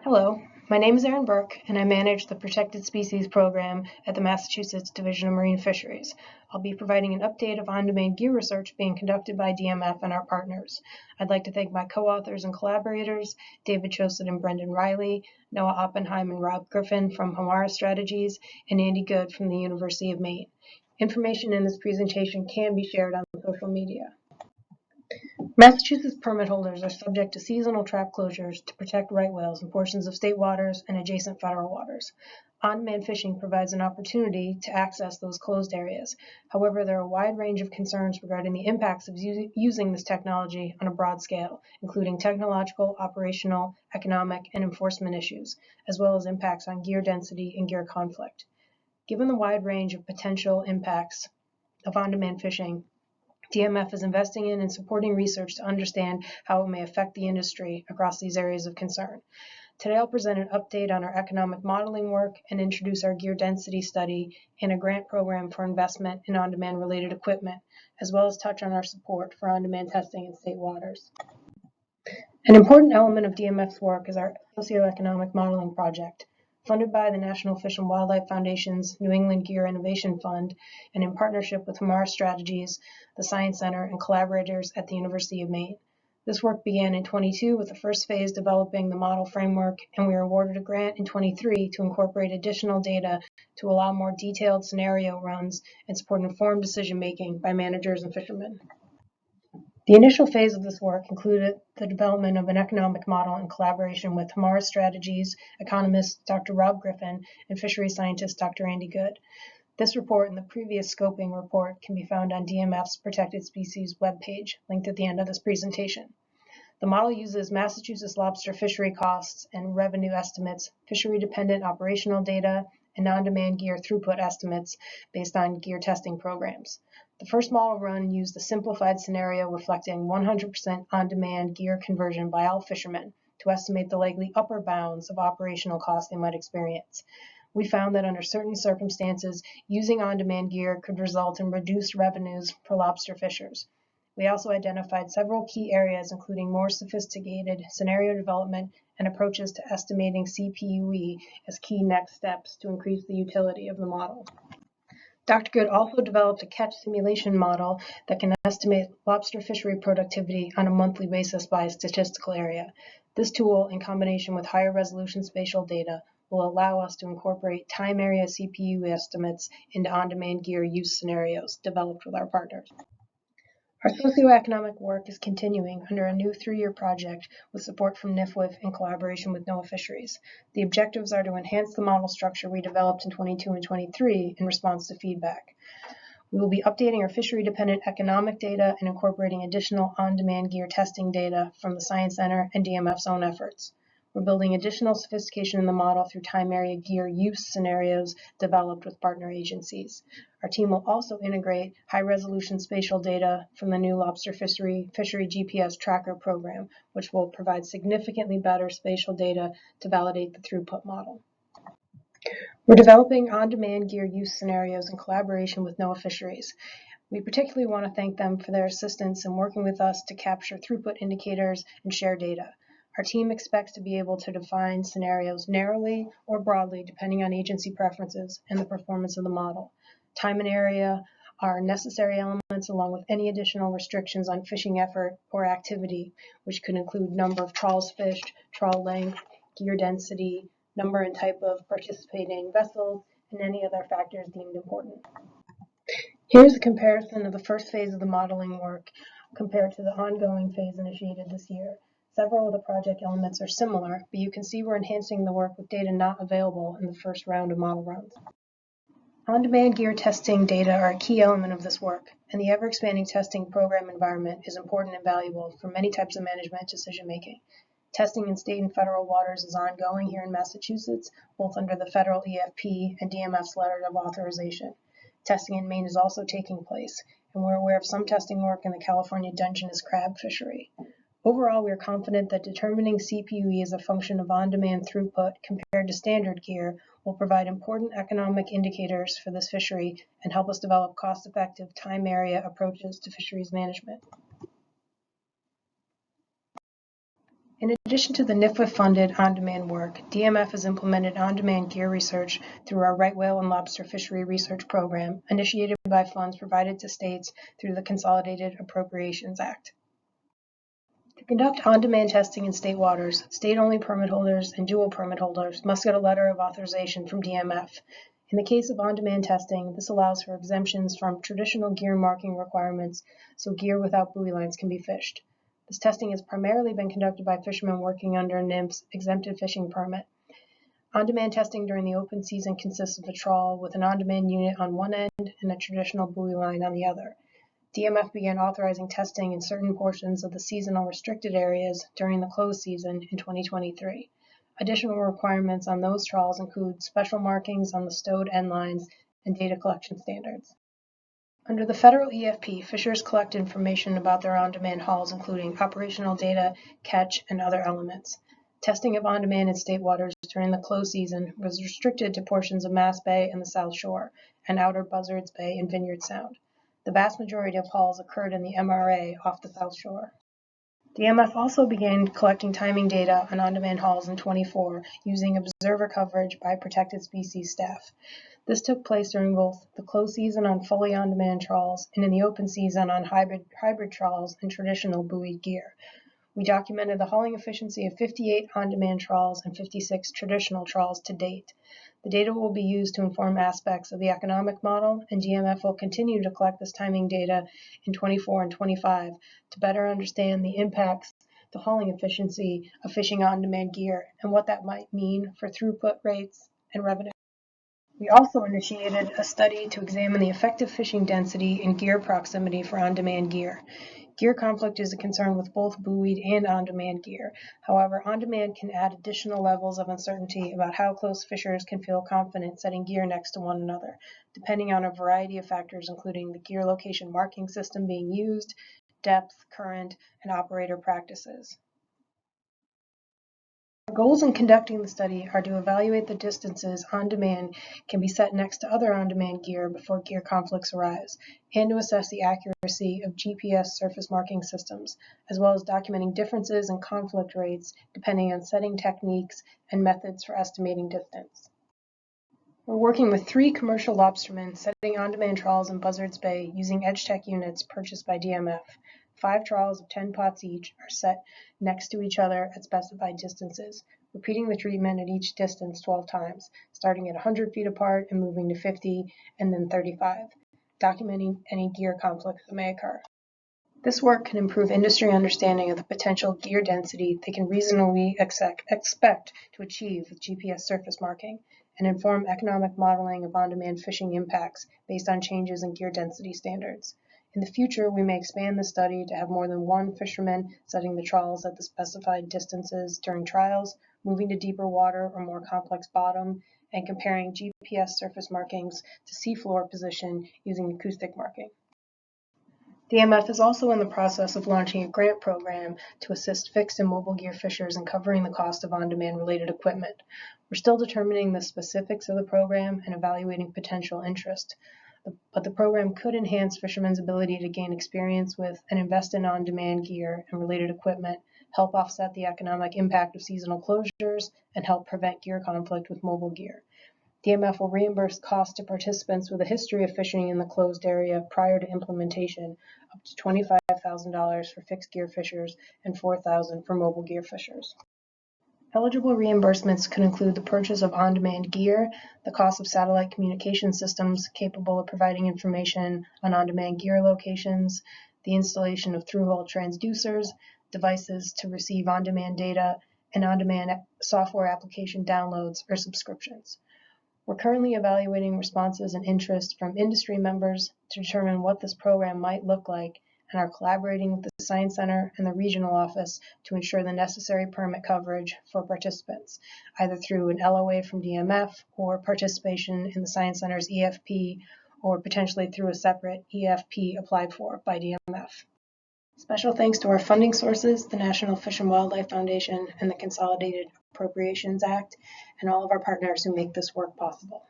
Hello, my name is Erin Burke, and I manage the Protected Species Program at the Massachusetts Division of Marine Fisheries. I'll be providing an update of on-demand gear research being conducted by DMF and our partners. I'd like to thank my co-authors and collaborators, David Chosett and Brendan Riley, Noah Oppenheim and Rob Griffin from Hamara Strategies, and Andy Good from the University of Maine. Information in this presentation can be shared on social media. Massachusetts permit holders are subject to seasonal trap closures to protect right whales in portions of state waters and adjacent federal waters. On-demand fishing provides an opportunity to access those closed areas. However, there are a wide range of concerns regarding the impacts of using this technology on a broad scale, including technological, operational, economic, and enforcement issues, as well as impacts on gear density and gear conflict. Given the wide range of potential impacts of on-demand fishing, DMF is investing in and supporting research to understand how it may affect the industry across these areas of concern. Today I'll present an update on our economic modeling work and introduce our gear density study and a grant program for investment in on-demand related equipment, as well as touch on our support for on-demand testing in state waters. An important element of DMF's work is our socioeconomic modeling project. Funded by the National Fish and Wildlife Foundation's New England Gear Innovation Fund, and in partnership with Hamara Strategies, the Science Center, and collaborators at the University of Maine. This work began in 22 with the first phase developing the model framework, and we were awarded a grant in 23 to incorporate additional data to allow more detailed scenario runs and support informed decision-making by managers and fishermen. The initial phase of this work included the development of an economic model in collaboration with Hamara Strategies economist Dr. Rob Griffin and fisheries scientist Dr. Andy Good. This report and the previous scoping report can be found on DMF's Protected Species webpage, linked at the end of this presentation. The model uses Massachusetts lobster fishery costs and revenue estimates, fishery-dependent operational data, and on-demand gear throughput estimates based on gear testing programs. The first model run used a simplified scenario reflecting 100% on-demand gear conversion by all fishermen to estimate the likely upper bounds of operational costs they might experience. We found that under certain circumstances, using on-demand gear could result in reduced revenues for lobster fishers. We also identified several key areas, including more sophisticated scenario development and approaches to estimating CPUE as key next steps to increase the utility of the model. Dr. Good also developed a catch simulation model that can estimate lobster fishery productivity on a monthly basis by statistical area. This tool, in combination with higher resolution spatial data, will allow us to incorporate time area CPU estimates into on-demand gear use scenarios developed with our partners. Our socioeconomic work is continuing under a new 3-year project with support from NIFWF in collaboration with NOAA Fisheries. The objectives are to enhance the model structure we developed in 22 and 23 in response to feedback. We will be updating our fishery-dependent economic data and incorporating additional on-demand gear testing data from the Science Center and DMF's own efforts. We're building additional sophistication in the model through time area gear use scenarios developed with partner agencies. Our team will also integrate high-resolution spatial data from the new lobster fishery GPS tracker program, which will provide significantly better spatial data to validate the throughput model. We're developing on-demand gear use scenarios in collaboration with NOAA Fisheries. We particularly want to thank them for their assistance in working with us to capture throughput indicators and share data. Our team expects to be able to define scenarios narrowly or broadly depending on agency preferences and the performance of the model. Time and area are necessary elements along with any additional restrictions on fishing effort or activity, which could include number of trawls fished, trawl length, gear density, number and type of participating vessels, and any other factors deemed important. Here's a comparison of the first phase of the modeling work compared to the ongoing phase initiated this year. Several of the project elements are similar, but you can see we're enhancing the work with data not available in the first round of model runs. On-demand gear testing data are a key element of this work, and the ever-expanding testing program environment is important and valuable for many types of management decision-making. Testing in state and federal waters is ongoing here in Massachusetts, both under the federal EFP and DMF's letter of authorization. Testing in Maine is also taking place, and we're aware of some testing work in the California Dungeness crab fishery. Overall, we are confident that determining CPUE as a function of on-demand throughput compared to standard gear will provide important economic indicators for this fishery and help us develop cost-effective time area approaches to fisheries management. In addition to the NIFWA-funded on-demand work, DMF has implemented on-demand gear research through our right whale and lobster fishery research program, initiated by funds provided to states through the Consolidated Appropriations Act. To conduct on-demand testing in state waters, state-only permit holders and dual permit holders must get a letter of authorization from DMF. In the case of on-demand testing, this allows for exemptions from traditional gear marking requirements, so gear without buoy lines can be fished. This testing has primarily been conducted by fishermen working under NIMS exempted fishing permit. On-demand testing during the open season consists of a trawl with an on-demand unit on one end and a traditional buoy line on the other. DMF began authorizing testing in certain portions of the seasonal restricted areas during the closed season in 2023. Additional requirements on those trawls include special markings on the stowed end lines and data collection standards. Under the federal EFP, fishers collect information about their on-demand hauls, including operational data, catch, and other elements. Testing of on-demand in state waters during the closed season was restricted to portions of Mass Bay and the South Shore, and outer Buzzards Bay and Vineyard Sound. The vast majority of hauls occurred in the MRA off the South Shore. DMF also began collecting timing data on on-demand hauls in 24 using observer coverage by protected species staff. This took place during both the closed season on fully on-demand trawls and in the open season on hybrid trawls and traditional buoyed gear. We documented the hauling efficiency of 58 on-demand trawls and 56 traditional trawls to date. The data will be used to inform aspects of the economic model, and DMF will continue to collect this timing data in 24 and 25 to better understand the impacts, the hauling efficiency of fishing on-demand gear, and what that might mean for throughput rates and revenue. We also initiated a study to examine the effective fishing density and gear proximity for on-demand gear. Gear conflict is a concern with both buoyed and on-demand gear. However, on-demand can add additional levels of uncertainty about how close fishers can feel confident setting gear next to one another, depending on a variety of factors, including the gear location marking system being used, depth, current, and operator practices. Our goals in conducting the study are to evaluate the distances on-demand can be set next to other on-demand gear before gear conflicts arise, and to assess the accuracy of GPS surface marking systems, as well as documenting differences in conflict rates depending on setting techniques and methods for estimating distance. We're working with 3 commercial lobstermen setting on-demand trawls in Buzzards Bay using EdgeTech units purchased by DMF. 5 trawls of 10 pots each are set next to each other at specified distances, repeating the treatment at each distance 12 times, starting at 100 feet apart and moving to 50 and then 35, documenting any gear conflicts that may occur. This work can improve industry understanding of the potential gear density they can reasonably expect to achieve with GPS surface marking, and inform economic modeling of on-demand fishing impacts based on changes in gear density standards. In the future, we may expand the study to have more than one fisherman setting the trawls at the specified distances during trials, moving to deeper water or more complex bottom, and comparing GPS surface markings to seafloor position using acoustic marking. DMF is also in the process of launching a grant program to assist fixed and mobile gear fishers in covering the cost of on-demand related equipment. We're still determining the specifics of the program and evaluating potential interest, but the program could enhance fishermen's ability to gain experience with and invest in on-demand gear and related equipment, help offset the economic impact of seasonal closures, and help prevent gear conflict with mobile gear. DMF will reimburse costs to participants with a history of fishing in the closed area prior to implementation, up to $25,000 for fixed gear fishers and $4,000 for mobile gear fishers. Eligible reimbursements could include the purchase of on-demand gear, the cost of satellite communication systems capable of providing information on on-demand gear locations, the installation of through-hole transducers, devices to receive on-demand data, and on-demand software application downloads or subscriptions. We're currently evaluating responses and interest from industry members to determine what this program might look like, and are collaborating with the Science Center and the regional office to ensure the necessary permit coverage for participants, either through an LOA from DMF or participation in the Science Center's EFP, or potentially through a separate EFP applied for by DMF. Special thanks to our funding sources, the National Fish and Wildlife Foundation and the Consolidated Appropriations Act, and all of our partners who make this work possible.